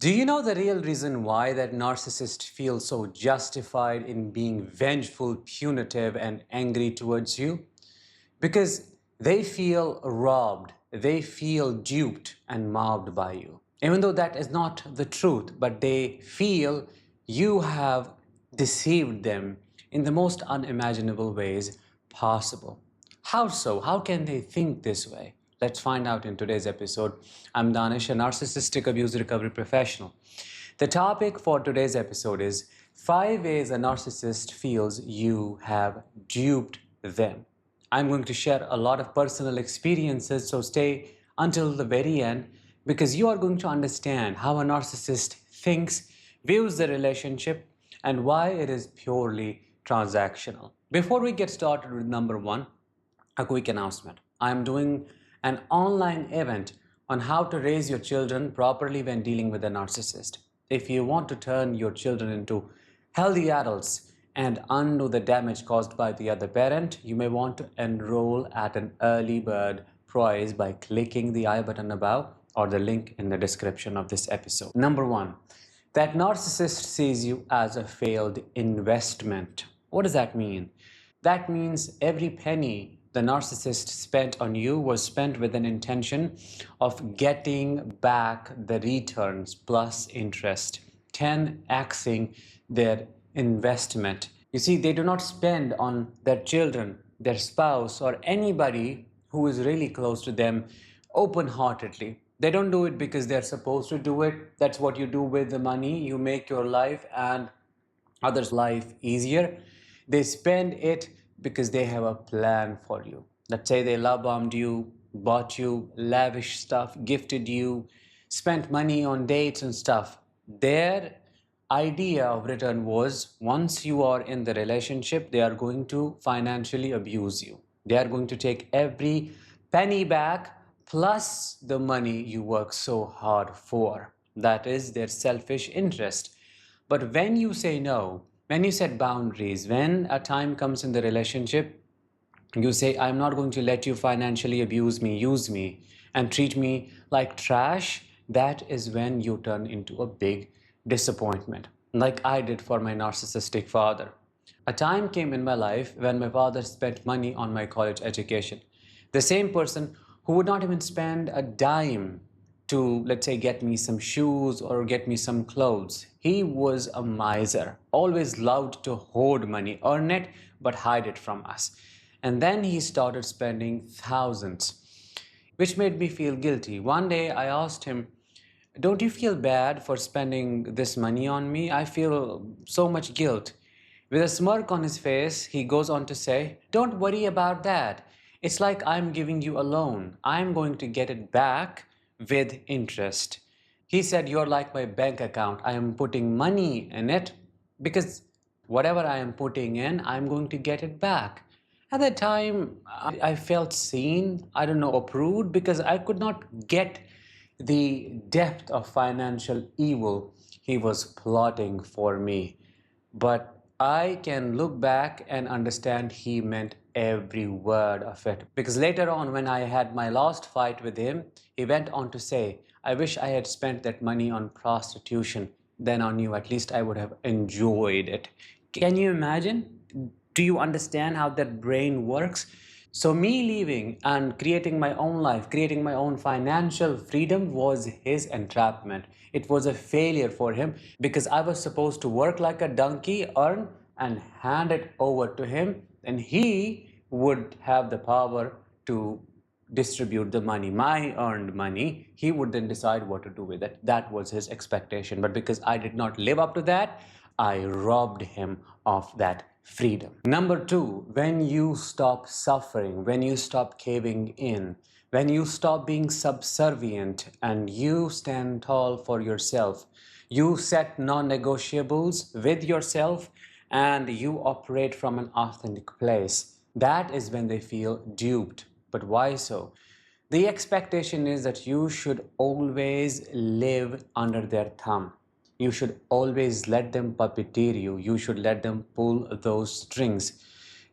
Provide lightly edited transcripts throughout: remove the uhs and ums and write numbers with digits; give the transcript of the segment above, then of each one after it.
Do you know the real reason why that narcissist feels so justified in being vengeful, punitive, and angry towards you? Because they feel robbed, they feel duped and mobbed by you. Even though that is not the truth, but they feel you have deceived them in the most unimaginable ways possible. How so? How can they think this way? Let's find out in today's episode. I'm Danish, a narcissistic abuse recovery professional. The topic for today's episode is 5 ways a narcissist feels you have duped them. I'm going to share a lot of personal experiences, so stay until the very end because you are going to understand how a narcissist thinks, views the relationship, and why it is purely transactional. Before we get started with number one, a quick announcement. I am doing an online event on how to raise your children properly when dealing with a narcissist. If you want to turn your children into healthy adults and undo the damage caused by the other parent, you may want to enroll at an early bird price by clicking the I button above or the link in the description of this episode. Number one, that narcissist sees you as a failed investment. What does that mean? That means every penny the narcissist spent on you was spent with an intention of getting back the returns plus interest, 10xing their investment. You see, they do not spend on their children, their spouse, or anybody who is really close to them open heartedly. They don't do it because they're supposed to do it. That's what you do with the money. You make your life and others' life easier. They spend it because they have a plan for you. Let's say they love bombed you, bought you lavish stuff, gifted you, spent money on dates and stuff. Their idea of return was once you are in the relationship, they are going to financially abuse you. They are going to take every penny back plus the money you work so hard for. That is their selfish interest. But when you say no, when you set boundaries, when a time comes in the relationship, you say, I'm not going to let you financially abuse me, use me, and treat me like trash, that is when you turn into a big disappointment, like I did for my narcissistic father. A time came in my life when my father spent money on my college education. The same person who would not even spend a dime to, let's say, get me some shoes or get me some clothes. He was a miser, always loved to hoard money, earn it, but hide it from us. And then he started spending thousands, which made me feel guilty. One day I asked him, don't you feel bad for spending this money on me? I feel so much guilt. With a smirk on his face, he goes on to say, don't worry about that. It's like I'm giving you a loan. I'm going to get it back with interest. He said, you're like my bank account. I am putting money in it because whatever I am putting in, I'm going to get it back. At that time, I felt seen, I don't know, approved because I could not get the depth of financial evil he was plotting for me. But I can look back and understand he meant every word of it. Because later on, when I had my last fight with him, he went on to say, I wish I had spent that money on prostitution. Then on you, at least I would have enjoyed it. Can you imagine? Do you understand how that brain works? So me leaving and creating my own life, creating my own financial freedom was his entrapment. It was a failure for him because I was supposed to work like a donkey, earn and hand it over to him, and he would have the power to distribute the money, my earned money. He would then decide what to do with it. That was his expectation. But because I did not live up to that, I robbed him of that freedom. Number two, when you stop suffering, when you stop caving in, when you stop being subservient and you stand tall for yourself, you set non-negotiables with yourself and you operate from an authentic place, that is when they feel duped. But why so? The expectation is that you should always live under their thumb. You should always let them puppeteer you. You should let them pull those strings.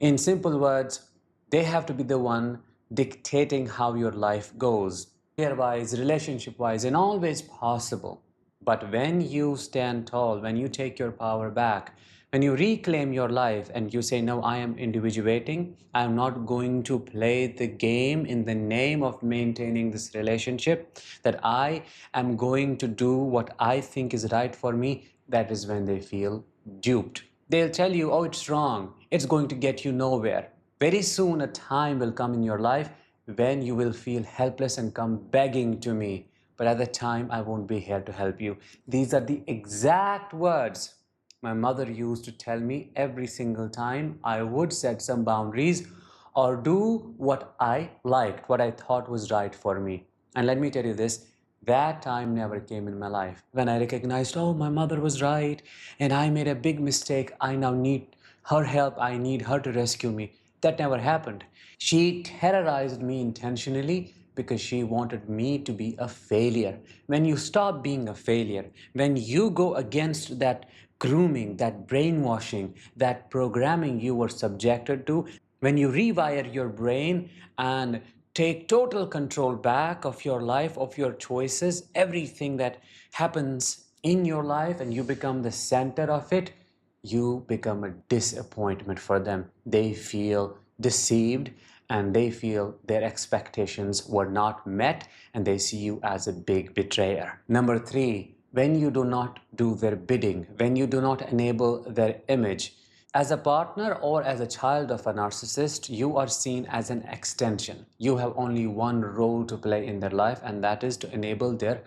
In simple words, they have to be the one dictating how your life goes, career-wise, relationship-wise, in all ways possible. But when you stand tall, when you take your power back, when you reclaim your life and you say, no, I am individuating, I am not going to play the game in the name of maintaining this relationship, that I am going to do what I think is right for me, that is when they feel duped. They'll tell you, oh, it's wrong, it's going to get you nowhere. Very soon, a time will come in your life when you will feel helpless and come begging to me. But at the time, I won't be here to help you. These are the exact words my mother used to tell me every single time I would set some boundaries or do what I liked, what I thought was right for me. And let me tell you this, that time never came in my life. When I recognized, oh, my mother was right and I made a big mistake, I now need her help, I need her to rescue me. That never happened. She terrorized me intentionally because she wanted me to be a failure. When you stop being a failure, when you go against that grooming, that brainwashing, that programming you were subjected to, when you rewire your brain and take total control back of your life, of your choices, everything that happens in your life, and you become the center of it, you become a disappointment for them. They feel deceived and they feel their expectations were not met and they see you as a big betrayer. Number three, when you do not do their bidding, when you do not enable their image, as a partner or as a child of a narcissist, you are seen as an extension. You have only one role to play in their life, and that is to enable their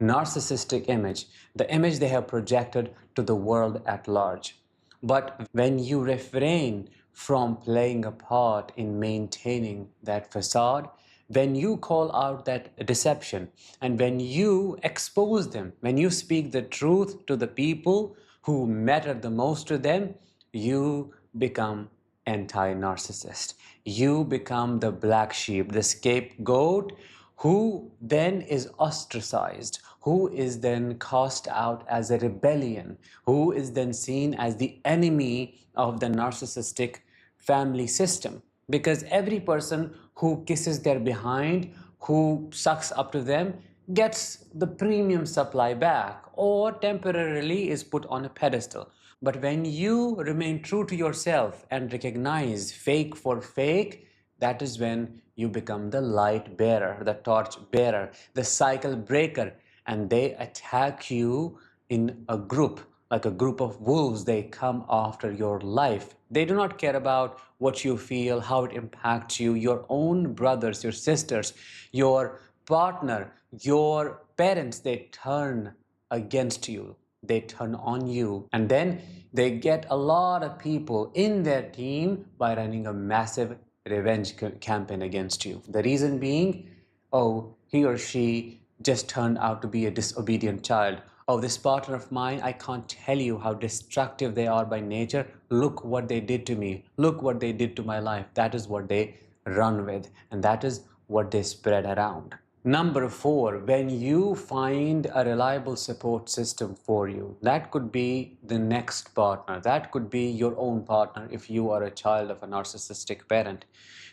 narcissistic image, the image they have projected to the world at large. But when you refrain from playing a part in maintaining that facade, when you call out that deception, and when you expose them, when you speak the truth to the people who matter the most to them, you become anti-narcissist. You become the black sheep, the scapegoat, who then is ostracized, who is then cast out as a rebellion, who is then seen as the enemy of the narcissistic family system. Because every person who kisses their behind, who sucks up to them, gets the premium supply back or temporarily is put on a pedestal. But when you remain true to yourself and recognize fake for fake, that is when you become the light bearer, the torch bearer, the cycle breaker, and they attack you in a group, like a group of wolves. They come after your life. They do not care about what you feel, how it impacts you, your own brothers, your sisters, your partner, your parents. They turn against you, they turn on you, and then they get a lot of people in their team by running a massive revenge campaign against you. The reason being, oh, he or she just turned out to be a disobedient child. Oh, this partner of mine, I can't tell you how destructive they are by nature. Look what they did to me. Look what they did to my life. That is what they run with, and that is what they spread around. Number four, when you find a reliable support system for you, that could be the next partner, that could be your own partner if you are a child of a narcissistic parent.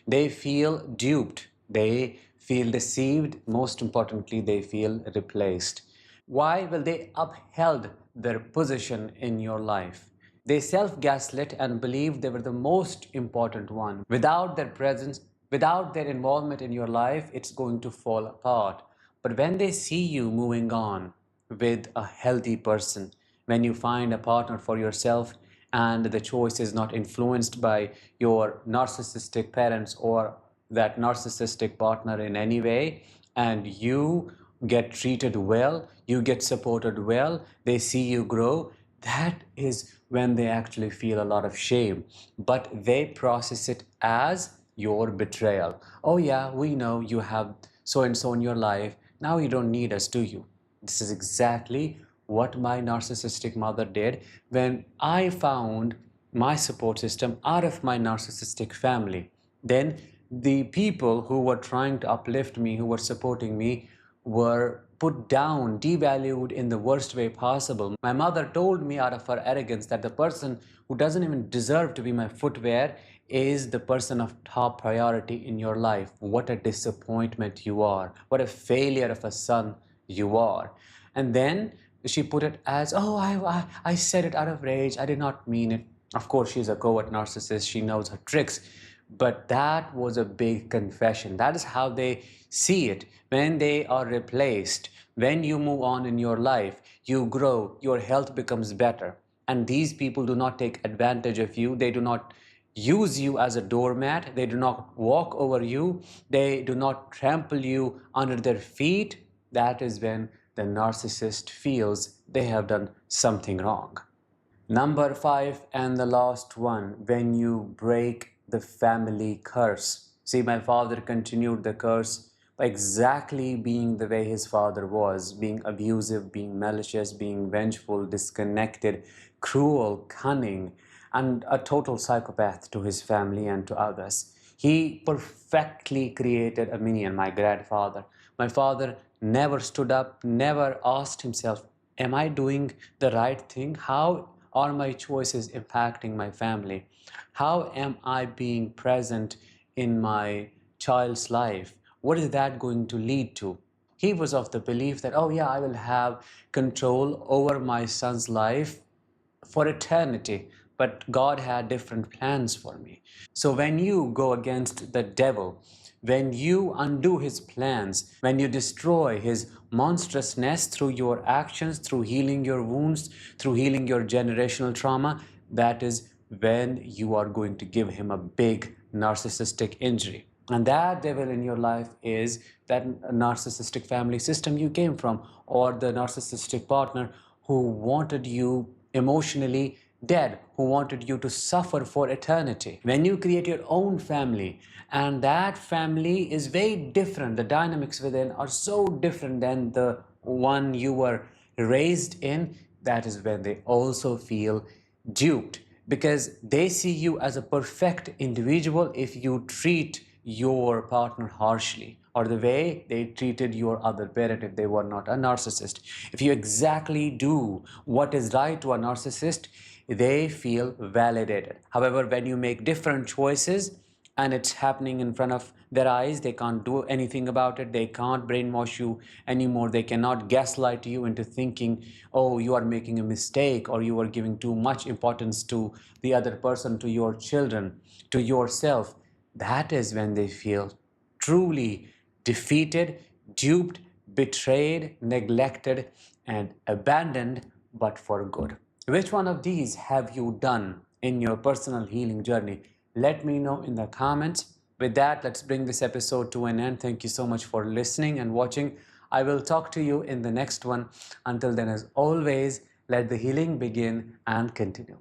They feel duped, they feel deceived, most importantly, they feel replaced. Why? Well, they upheld their position in your life. They self-gaslit and believed they were the most important one. Without their presence, without their involvement in your life, it's going to fall apart. But when they see you moving on with a healthy person, when you find a partner for yourself and the choice is not influenced by your narcissistic parents or that narcissistic partner in any way, and you get treated well, you get supported well, they see you grow, that is when they actually feel a lot of shame. But they process it as your betrayal. Oh, yeah, we know you have so and so in your life. Now you don't need us, do you? This is exactly what my narcissistic mother did when I found my support system out of my narcissistic family. Then the people who were trying to uplift me, who were supporting me, were put down, devalued in the worst way possible. My mother told me out of her arrogance that the person who doesn't even deserve to be my footwear is the person of top priority in your life. What a disappointment you are. What a failure of a son you are. And then She put it as, oh, I said it out of rage. I did not mean it. Of course, she's a covert narcissist. She knows her tricks. But that was a big confession. That is how they see it. When they are replaced, when you move on in your life, you grow, your health becomes better. And these people do not take advantage of you. They do not use you as a doormat. They do not walk over you. They do not trample you under their feet. That is when the narcissist feels they have done something wrong. Number five, and the last one, when you break the family curse. See, my father continued the curse by exactly being the way his father was, being abusive, being malicious, being vengeful, disconnected, cruel, cunning, and a total psychopath to his family and to others. He perfectly created a minion, my grandfather. My father never stood up, never asked himself, am I doing the right thing? How are my choices impacting my family? How am I being present in my child's life? What is that going to lead to? He was of the belief that, oh, yeah, I will have control over my son's life for eternity, but God had different plans for me. So when you go against the devil, when you undo his plans, when you destroy his monstrousness through your actions, through healing your wounds, through healing your generational trauma, that is when you are going to give him a big narcissistic injury. And that devil in your life is that narcissistic family system you came from, or the narcissistic partner who wanted you emotionally dead, who wanted you to suffer for eternity. When you create your own family, and that family is very different, the dynamics within are so different than the one you were raised in, that is when they also feel duped, because they see you as a perfect individual if you treat your partner harshly, or the way they treated your other parent if they were not a narcissist. If you exactly do what is right to a narcissist, they feel validated. However, when you make different choices and it's happening in front of their eyes, they can't do anything about it. They can't brainwash you anymore. They cannot gaslight you into thinking, oh, you are making a mistake, or you are giving too much importance to the other person, to your children, to yourself. That is when they feel truly defeated, duped, betrayed, neglected, and abandoned, but for good. Which one of these have you done in your personal healing journey? Let me know in the comments. With that, let's bring this episode to an end. Thank you so much for listening and watching. I will talk to you in the next one. Until then, as always, let the healing begin and continue.